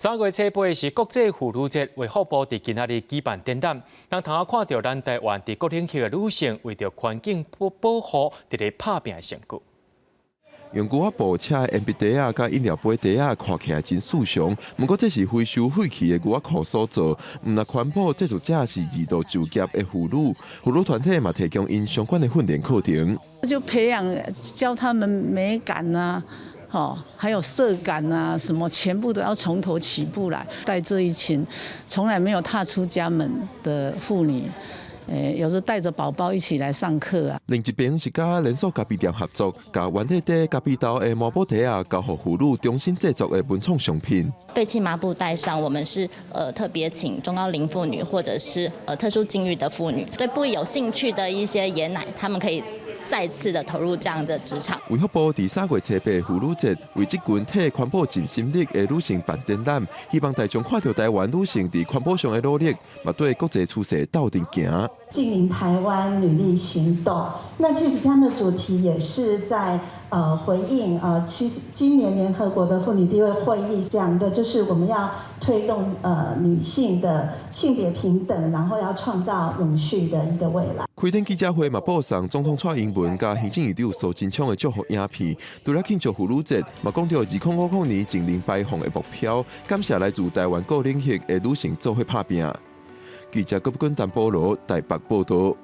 3月初8是国际妇女节，卫福部伫今仔日举办展览，让大家看到咱台湾伫各领域的女性为着环境保护伫咧拍拼的成果。用牛仔布车的鉛笔袋甲饮料杯袋看起来真素常，不过这是回收废弃的牛仔裤所做，唔那环保，这就正是二度就业的妇女。妇女团体嘛提供因相关的训练课程，就培养教他们美感呐。还有色感啊，什么全部都要从头起步来带这一群从来没有踏出家门的妇女，有时带着宝宝一起来上课啊。另一边是甲连锁咖啡店合作，甲原体底咖啡豆的抹布袋交予妇女重新制作的文创商品。废弃麻布袋上，我们是特别请中高龄妇女或者是特殊境遇的妇女，对布艺有兴趣的一些爷奶，他们可以再次的投入这样的职场。卫福部伫3月初8妇女节，为这群体环保尽心力的女性办展览，希望大众看到台湾女性伫环保上的努力，嘛对国际趋势斗阵行。近邻台湾女力行动，那其实这样的主题也是在回应其实今年联合国的妇女地位会议讲的就是我们要推动女性的性别平等，然后要创造永续的一个未来。开展记者会嘛，播送总统蔡英文甲行政院长苏贞昌的祝福影片，除了庆祝妇女节，嘛讲到2050年净零排放的目标，感谢来自台湾各领域的女性做伙拍拼。记者郭不君、陈保罗台北报道。